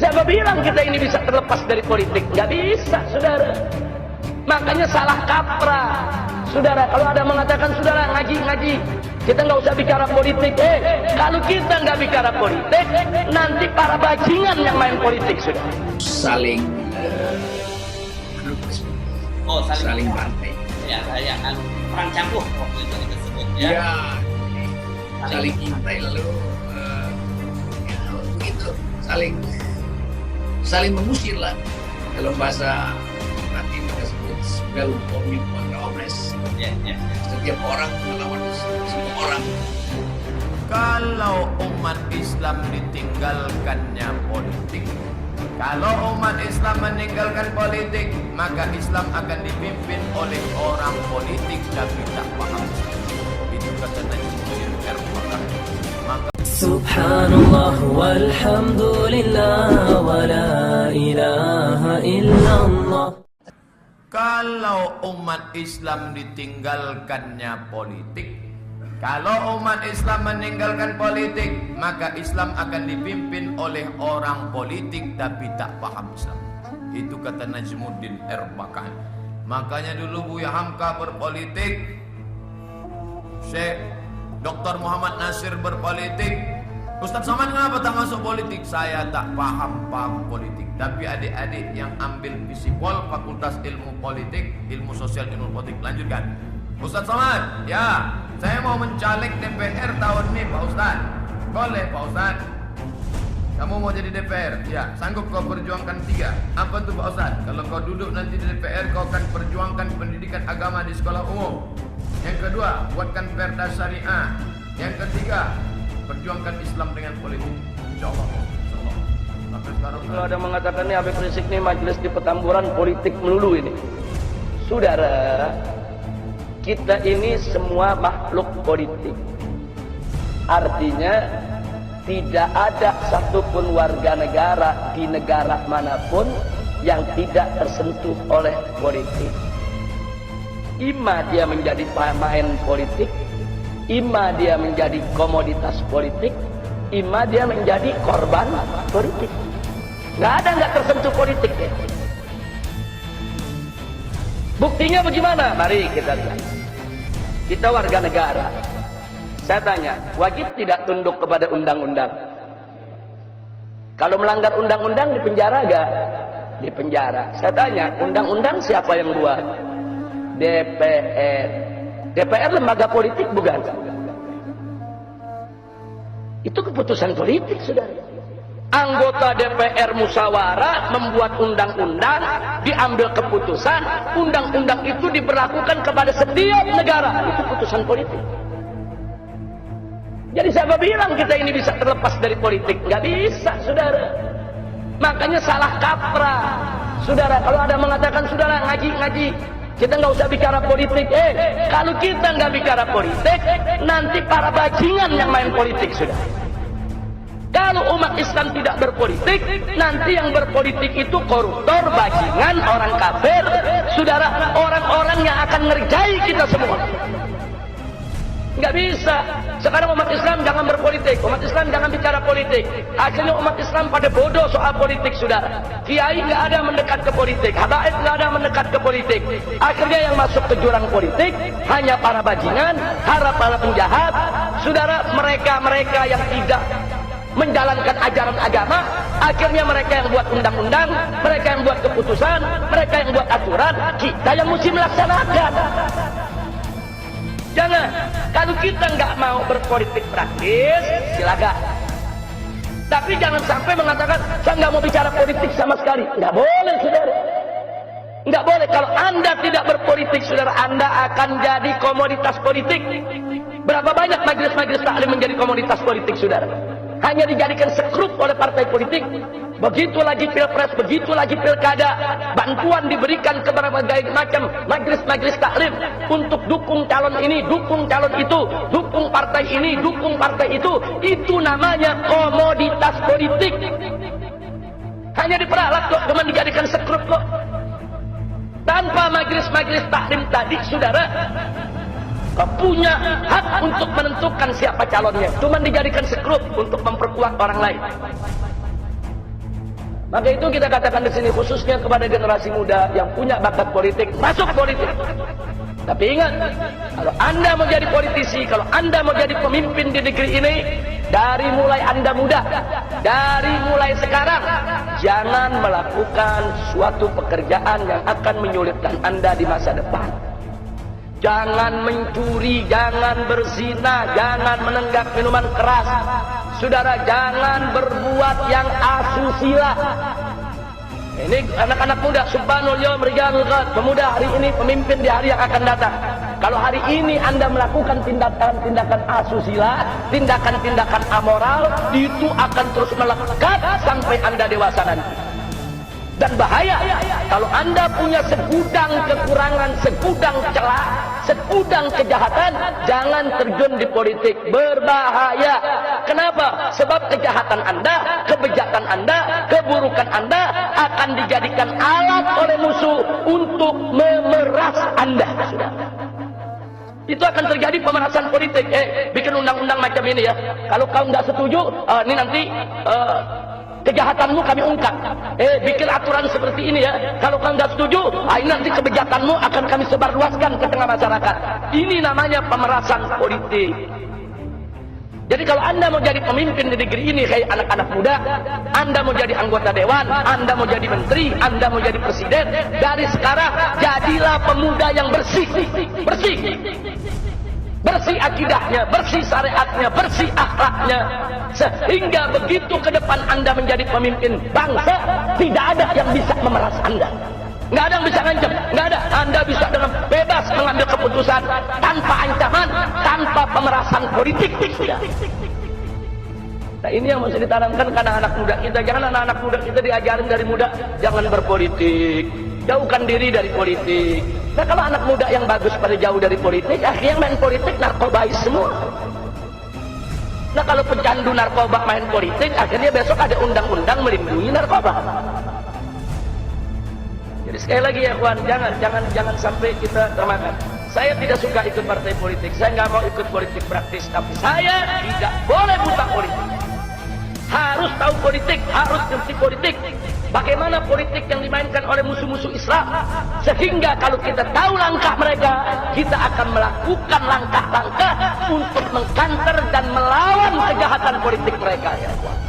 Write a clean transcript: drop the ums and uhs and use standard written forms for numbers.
siapa bilang kita ini bisa terlepas dari politik? Nggak bisa, saudara. Makanya salah kaprah, saudara. Kalau ada mengatakan, saudara ngaji, kita nggak usah bicara politik. Kalau kita nggak bicara politik, nanti para bajingan yang main politik, saudara. Saling saling bantai. Ya, kayak perang cambuk waktu itu kita sebut ya. Ya, saling intai lalu ya, begitu, saling mengusir lah. Kalau bahasa nanti kita sebut belum omnibus omnes. Ya. Setiap orang melawan semua orang. Kalau umat Islam ditinggalkannya politik, kalau umat Islam meninggalkan politik, maka Islam akan dipimpin oleh orang politik tapi tak paham. Itu kata Najmuddin Erbakan. Maka Subhanallah walhamdulillah wa la ilaha illallah. kalau umat Islam ditinggalkannya politik, kalau umat Islam meninggalkan politik, maka Islam akan dipimpin oleh orang politik tapi tak paham Islam. Itu kata Najmuddin Erbakan. Makanya dulu Buya Hamka berpolitik, Syekh Dr. Muhammad Nasir berpolitik. Ustaz Somad kenapa tak masuk politik? Saya tak paham politik. Tapi adik-adik yang ambil Fisipol, Fakultas Ilmu Politik, Ilmu Sosial Ilmu Politik, lanjutkan. Ustaz Somad, ya, saya mau mencalek DPR tahun ini Pak Ustaz. Boleh Pak Ustaz. Kamu mau jadi DPR? Ya, sanggup kau perjuangkan 3. Apa tuh Pak Ustaz? Kalau kau duduk nanti di DPR, kau akan perjuangkan pendidikan agama di sekolah umum. Yang kedua, buatkan perda syariah. Yang ketiga, perjuangkan Islam dengan politik. Insyaallah. Sampai sekarang Kalau ada mengatakan ini Habib Rizik ini majelis di Petamburan politik melulu ini. Saudara, kita ini semua makhluk politik. Artinya tidak ada satupun warga negara di negara manapun yang tidak tersentuh oleh politik. Ima dia menjadi pemain politik, ima dia menjadi komoditas politik, ima dia menjadi korban politik. Nggak ada nggak tersentuh politik ya. Buktinya bagaimana? Mari kita lihat. Kita warga negara. Saya tanya, wajib tidak tunduk kepada undang-undang? Kalau melanggar undang-undang dipenjara gak? Dipenjara. Saya tanya, undang-undang siapa yang buat? DPR. DPR lembaga politik bukan? Itu keputusan politik, saudara. Anggota DPR musyawarah membuat undang-undang, diambil keputusan, undang-undang itu diberlakukan kepada setiap negara. Itu keputusan politik. Jadi siapa bilang kita ini bisa terlepas dari politik? Nggak bisa, saudara. Makanya salah kaprah, saudara. Kalau ada mengatakan, saudara ngaji, kita nggak usah bicara politik. Kalau kita nggak bicara politik, nanti para bajingan yang main politik, saudara. Kalau umat Islam tidak berpolitik, nanti yang berpolitik itu koruptor, bajingan, orang kafir, saudara, orang-orang yang akan ngerjai kita semua. Nggak bisa. Sekarang umat Islam jangan berpolitik, umat Islam jangan bicara politik. Akhirnya umat Islam pada bodoh soal politik, saudara. Kiai nggak ada mendekat ke politik, habaib nggak ada mendekat ke politik. Akhirnya yang masuk ke jurang politik hanya para bajingan, para penjahat, saudara. Mereka yang tidak menjalankan ajaran agama, akhirnya mereka yang buat undang-undang, mereka yang buat keputusan, mereka yang buat aturan, kita yang mesti melaksanakan. Jangan, kalau kita nggak mau berpolitik praktis, silakan. Tapi jangan sampai mengatakan, saya nggak mau bicara politik sama sekali. Nggak boleh, saudara. Nggak boleh. Kalau Anda tidak berpolitik, saudara, Anda akan jadi komoditas politik. Berapa banyak majelis-majelis taklim menjadi komoditas politik, saudara? Hanya dijadikan sekrup oleh partai politik. Begitu lagi pilpres, begitu lagi pilkada, bantuan diberikan kepada berbagai macam majelis-majelis taklim untuk dukung calon ini, dukung calon itu, dukung partai ini, dukung partai itu. Itu namanya komoditas politik. Hanya diperalat kok, cuma dijadikan sekrup kok. Tanpa majelis-majelis taklim tadi, saudara, punya hak untuk menentukan siapa calonnya, cuma dijadikan sekrup untuk memperkuat orang lain. Maka itu kita katakan di sini khususnya kepada generasi muda yang punya bakat politik, masuk politik. Tapi ingat, kalau Anda mau jadi politisi, kalau Anda mau jadi pemimpin di negeri ini, dari mulai Anda muda, dari mulai sekarang, jangan melakukan suatu pekerjaan yang akan menyulitkan Anda di masa depan. Jangan mencuri, jangan berzina, jangan menenggak minuman keras. Saudara, jangan berbuat yang asusila. Ini anak-anak muda, subhanul yawm rijalul ghad, pemuda hari ini, pemimpin di hari yang akan datang. Kalau hari ini Anda melakukan tindakan-tindakan asusila, tindakan-tindakan amoral, itu akan terus melekat sampai Anda dewasa nanti. Dan bahaya kalau Anda punya segudang kekurangan, segudang celah, segudang kejahatan, jangan terjun di politik. Berbahaya. Kenapa? Sebab kejahatan Anda, kebejakan Anda, keburukan Anda akan dijadikan alat oleh musuh untuk memeras Anda. Itu akan terjadi pemerasan politik. Bikin undang-undang macam ini ya. Kalau kau nggak setuju, ini nanti kejahatanmu kami ungkap. Bikin aturan seperti ini ya. Kalau kau nggak setuju, ini nanti kebijakanmu akan kami sebarluaskan ke tengah masyarakat. Ini namanya pemerasan politik. Jadi kalau Anda mau jadi pemimpin di negeri ini kayak anak-anak muda, Anda mau jadi anggota dewan, Anda mau jadi menteri, Anda mau jadi presiden, dari sekarang jadilah pemuda yang bersih. Bersih. Bersih akidahnya, bersih syariatnya, bersih akhlaknya. Sehingga begitu ke depan Anda menjadi pemimpin bangsa, tidak ada yang bisa memeras Anda. Nggak ada yang bisa ngancam, nggak ada. Anda bisa dengan bebas mengambil keputusan tanpa ancaman, tanpa pemerasan politik. Sudah. Nah ini yang mesti ditanamkan ke anak-anak muda kita. Jangan anak-anak muda kita diajarin dari muda, jangan berpolitik, jauhkan diri dari politik. Nah kalau anak muda yang bagus pada jauh dari politik, akhirnya main politik narkobais semua. Nah kalau pecandu narkoba main politik, akhirnya besok ada undang-undang melindungi narkoba. Jadi sekali lagi ya kawan, jangan sampai kita termakan. Saya tidak suka ikut partai politik, saya nggak mau ikut politik praktis, tapi saya tidak boleh buta politik. Harus tahu politik, harus ngerti politik. Bagaimana politik yang dimainkan oleh musuh-musuh Islam, sehingga kalau kita tahu langkah mereka, kita akan melakukan langkah-langkah untuk mengkanter dan melawan kejahatan politik mereka ya kawan.